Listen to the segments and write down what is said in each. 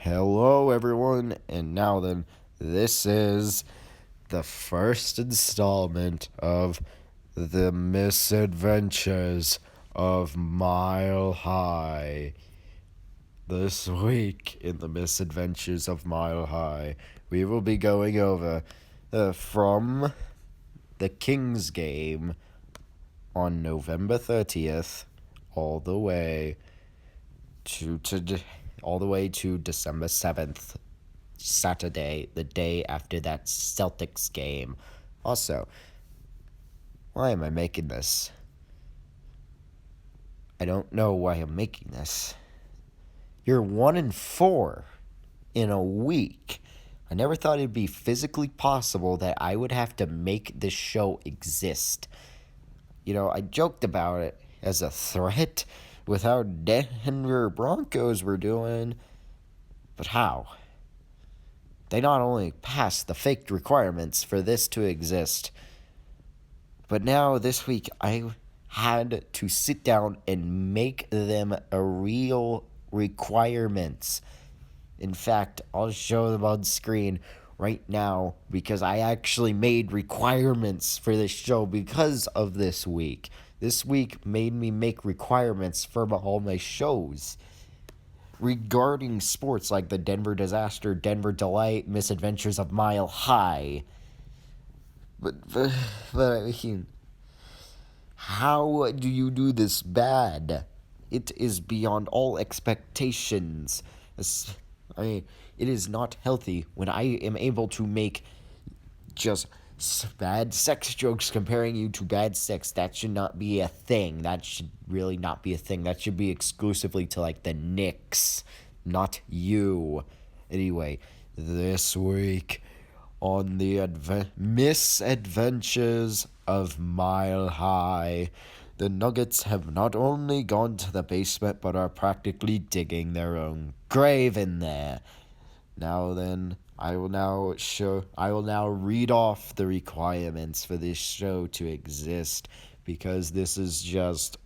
Hello, everyone, and now then, this is the first installment of the Misadventures of Mile High. This week in the Misadventures of Mile High, we will be going over from the King's Game on November 30th all the way to December 7th, Saturday, the day after that Celtics game. Also, why am I making this? I don't know why I'm making this. You're 1-4 in a week. I never thought it'd be physically possible that I would have to make this show exist. I joked about it as a threat with how Denver Broncos were doing, but how? They not only passed the faked requirements for this to exist, but now this week I had to sit down and make them a real requirements. In fact, I'll show them on screen right now because I actually made requirements for this show because of this week. This week made me make requirements for all my shows regarding sports like the Denver Disaster, Denver Delight, Misadventures of Mile High. But I mean, how do you do this bad? It is beyond all expectations. It is not healthy when I am able to make just bad sex jokes comparing you to bad sex. That should not be a thing. That should really not be a thing. That should be exclusively to the Knicks, not you. Anyway, this week on the Misadventures of Mile High, the Nuggets have not only gone to the basement but are practically digging their own grave in there. Now then, I will now read off the requirements for this show to exist, because this is just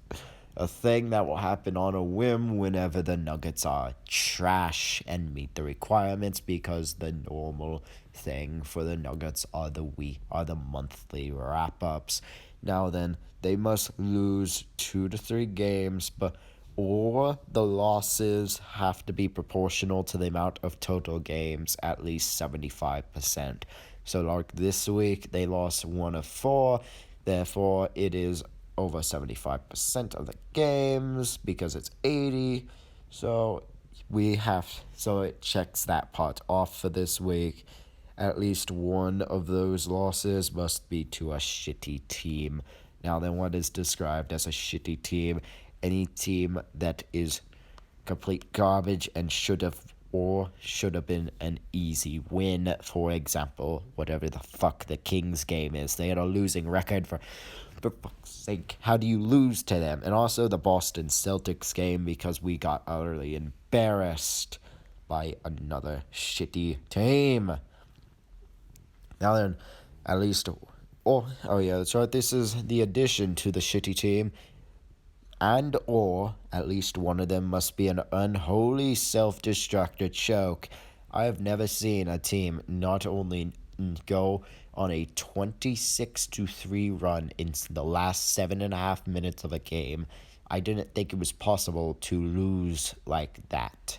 a thing that will happen on a whim whenever the Nuggets are trash and meet the requirements, because the normal thing for the Nuggets are the monthly wrap-ups. Now then, they must lose 2 to 3 games, or the losses have to be proportional to the amount of total games, at least 75%. So like this week, they lost 1 of 4, therefore it is over 75% of the games, because it's 80, so it checks that part off for this week. At least one of those losses must be to a shitty team. Now then, what is described as a shitty team? Any team that is complete garbage and should have been an easy win. For example, whatever the fuck the Kings game is. They had a losing record for fuck's sake. How do you lose to them? And also the Boston Celtics game, because we got utterly embarrassed by another shitty team. Now then, at least... Oh yeah, that's right. This is the addition to the shitty team. Or at least one of them must be an unholy self-destructive choke. I have never seen a team not only go on a 26-3 run in the last 7.5 minutes of a game. I didn't think it was possible to lose like that.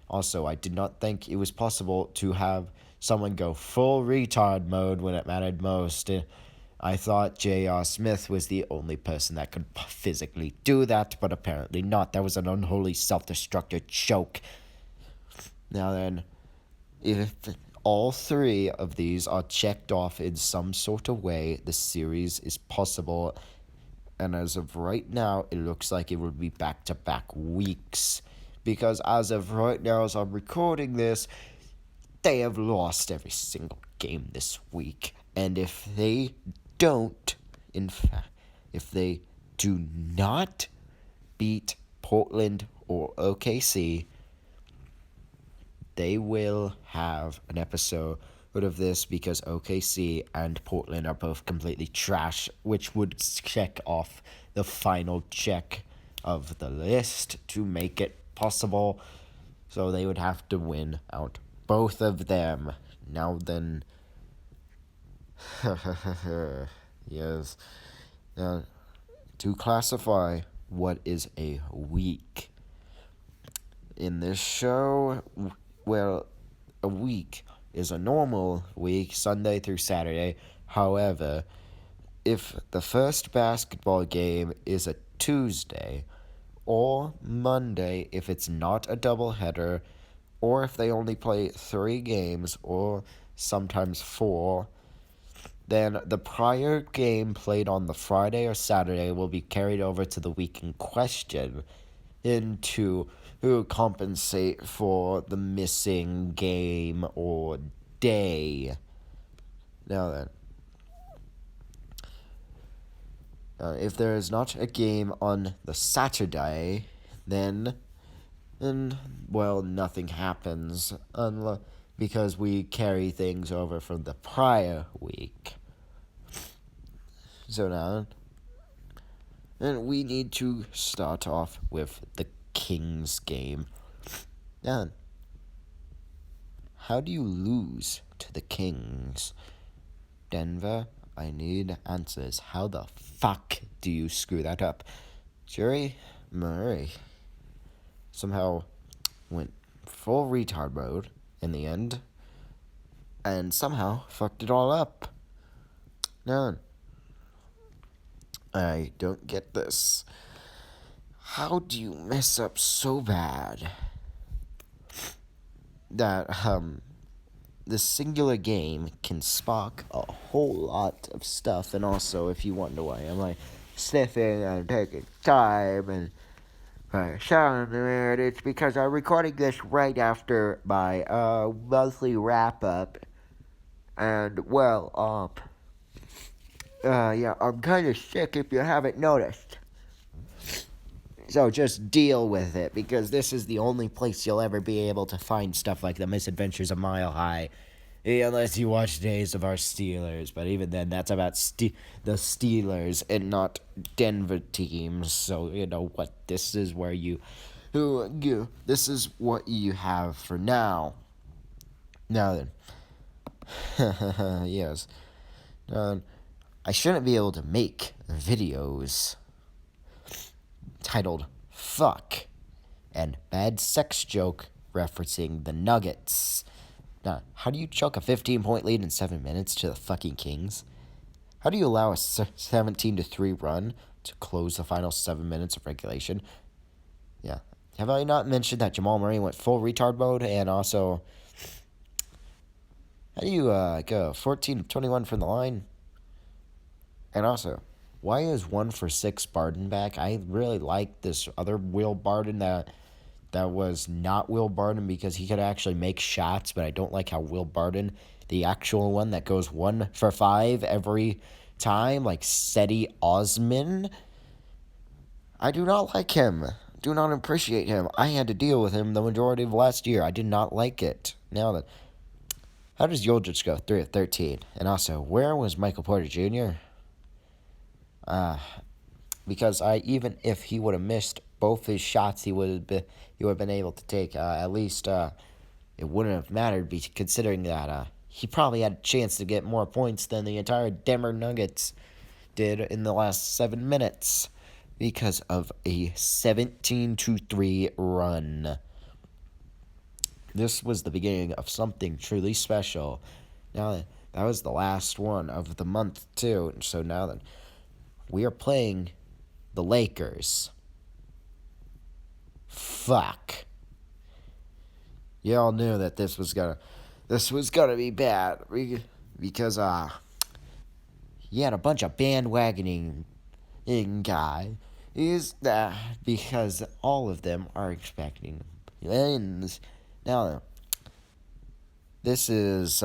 Also, I did not think it was possible to have someone go full retard mode when it mattered most. I thought J.R. Smith was the only person that could physically do that, but apparently not. That was an unholy self-destructive choke. Now then, if all 3 of these are checked off in some sort of way, the series is possible. And as of right now, it looks like it will be back-to-back weeks. Because as of right now, as I'm recording this, they have lost every single game this week. And if they do not beat Portland or OKC, they will have an episode of this, because OKC and Portland are both completely trash, which would check off the final check of the list to make it possible. So they would have to win out both of them. Now then, yes. Now, to classify what is a week in this show, well, a week is a normal week, Sunday through Saturday. However, if the first basketball game is a Tuesday, or Monday if it's not a doubleheader, or if they only play 3 games, or sometimes 4, then the prior game played on the Friday or Saturday will be carried over to the week in question into who compensate for the missing game or day. Now then, if there is not a game on the Saturday, then well, nothing happens because we carry things over from the prior week. So now, and we need to start off with the Kings game. Now, how do you lose to the Kings? Denver, I need answers. How the fuck do you screw that up? Jerry Murray somehow went full retard mode in the end and somehow fucked it all up. No, I don't get this. How do you mess up so bad that this singular game can spark a whole lot of stuff? And also, if you wonder why I'm like sniffing and taking time and sound weird, it's because I'm recording this right after my monthly wrap up. And well, yeah, I'm kind of sick if you haven't noticed. So just deal with it, because this is the only place you'll ever be able to find stuff like the Misadventures a Mile High. Unless you watch Days of Our Steelers. But even then, that's about the Steelers and not Denver teams. So, you know what? This is where this is what you have for now. Now then. Yes. I shouldn't be able to make videos titled Fuck and Bad Sex Joke referencing the Nuggets. Now, how do you choke a 15-point lead in 7 minutes to the fucking Kings? How do you allow a 17-3 run to close the final 7 minutes of regulation? Yeah. Have I not mentioned that Jamal Murray went full retard mode? And also, how do you go 14-21 from the line? And also, why is 1 for 6 Barden back? I really like this other Will Barden that was not Will Barden, because he could actually make shots, but I don't like how Will Barden, the actual one that goes 1 for 5 every time, like Seti Osman, I do not like him. Do not appreciate him. I had to deal with him the majority of last year. I did not like it. Now then, how does Yoldrich go 3 of 13? And also, where was Michael Porter Jr.? Because even if he would have missed both his shots, he would have been able to take. At least it wouldn't have mattered, considering that he probably had a chance to get more points than the entire Denver Nuggets did in the last 7 minutes because of a 17-3 run. This was the beginning of something truly special. Now, that was the last one of the month, too. So now then, we are playing the Lakers. Fuck. You all knew that this was gonna be bad, because he had a bunch of bandwagoning guys. Because all of them are expecting wins. Now, this is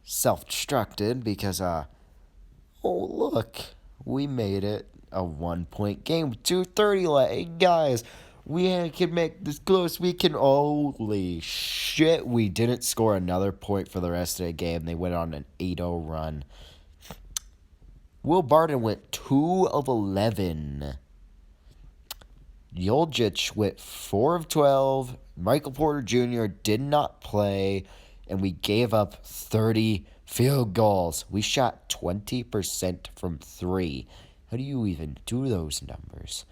self-destructed because oh look, we made it a 1-point game with 2:30 left. Guys, we can make this close. We can. Holy shit, we didn't score another point for the rest of the game. They went on an 8-0 run. Will Barton went 2 of 11. Yoljic went 4 of 12. Michael Porter Jr. did not play, and we gave up 30 field goals. We shot 20% from 3. How do you even do those numbers?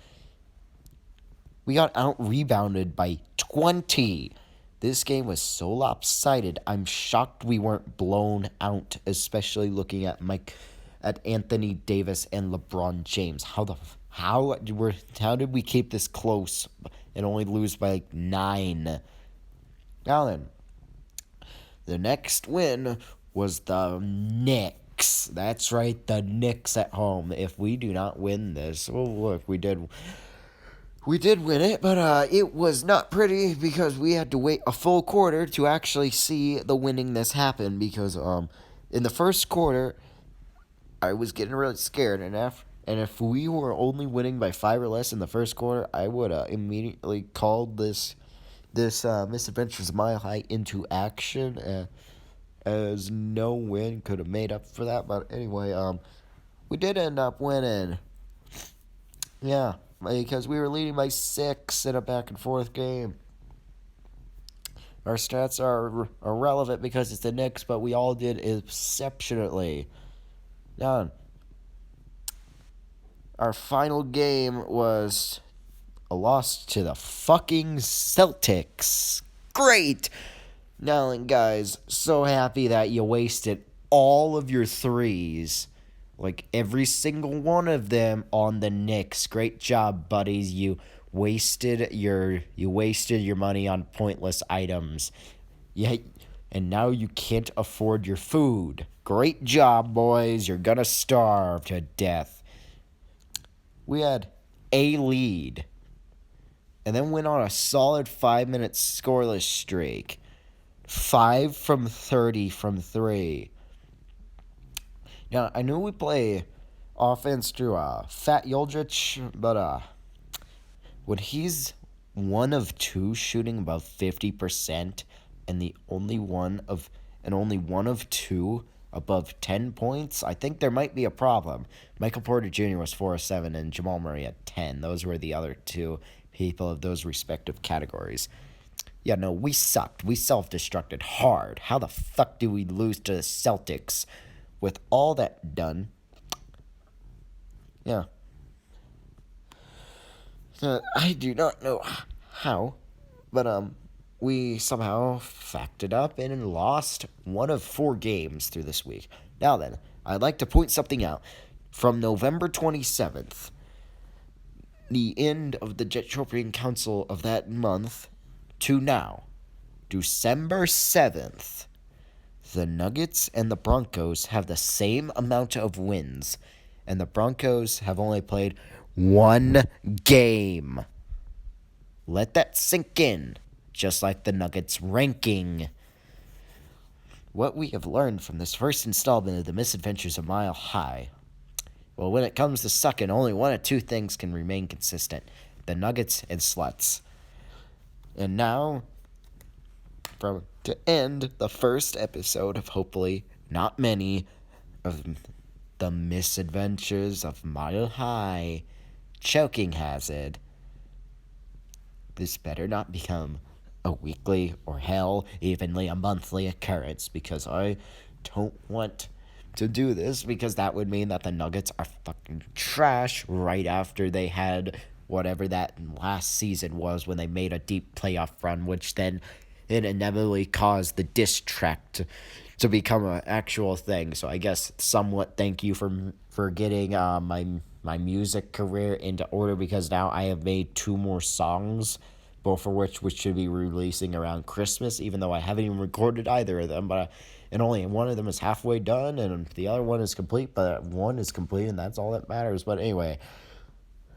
We got out-rebounded by 20. This game was so lopsided. I'm shocked we weren't blown out, especially looking at Anthony Davis and LeBron James. How did we keep this close and only lose by like 9? Now then, the next win was the Knicks. That's right, the Knicks at home. If we do not win this, oh look, we did win it, but it was not pretty because we had to wait a full quarter to actually see the winningness happen. Because in the first quarter, I was getting really scared, and if we were only winning by 5 or less in the first quarter, I would immediately called this Misadventures Mile High into action, as no win could have made up for that. But anyway, we did end up winning. Yeah, because we were leading by 6 in a back and forth game. Our stats are irrelevant because it's the Knicks, but we all did exceptionally. Now, our final game was a loss to the fucking Celtics. Great! Now then, guys, so happy that you wasted all of your threes. Like, every single one of them on the Knicks. Great job, buddies. You wasted your money on pointless items. Yeah, and now you can't afford your food. Great job, boys. You're gonna starve to death. We had a lead, and then went on a solid 5-minute scoreless streak. 5 from 30 from 3. Now, I know we play offense through Fat Yoldrich, but when he's 1 of 2 shooting above 50%, and only one of 2 above 10 points, I think there might be a problem. Michael Porter Jr. was 4 of 7, and Jamal Murray had 10. Those were the other 2 people of those respective categories. Yeah, no, we sucked. We self-destructed hard. How the fuck do we lose to the Celtics? With all that done, yeah. I do not know how, but we somehow facked it up and lost 1 of 4 games through this week. Now then, I'd like to point something out. From November 27th, the end of the Jetropian Council of that month, to now, December 7th, the Nuggets and the Broncos have the same amount of wins, and the Broncos have only played 1 game. Let that sink in, just like the Nuggets ranking. What we have learned from this first installment of the Misadventures of Mile High. Well, when it comes to sucking, only 1 of 2 things can remain consistent: the Nuggets and sluts. And now, to end the first episode of hopefully not many of the Misadventures of Mile High, Choking Hazard. This better not become a weekly or hell, evenly a monthly occurrence, because I don't want to do this, because that would mean that the Nuggets are fucking trash right after they had whatever that last season was when they made a deep playoff run, which then it inevitably caused the diss track to become an actual thing. So I guess somewhat thank you for getting my music career into order, because now I have made 2 more songs, both of which should be releasing around Christmas, even though I haven't even recorded either of them. And only one of them is halfway done, and the other one is complete, but one is complete, and that's all that matters. But anyway,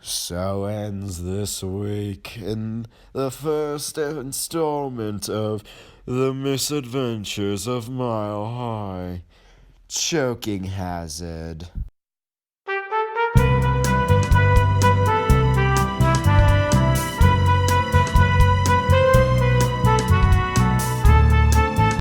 so ends this week in the first installment of The Misadventures of Mile High, Choking Hazard.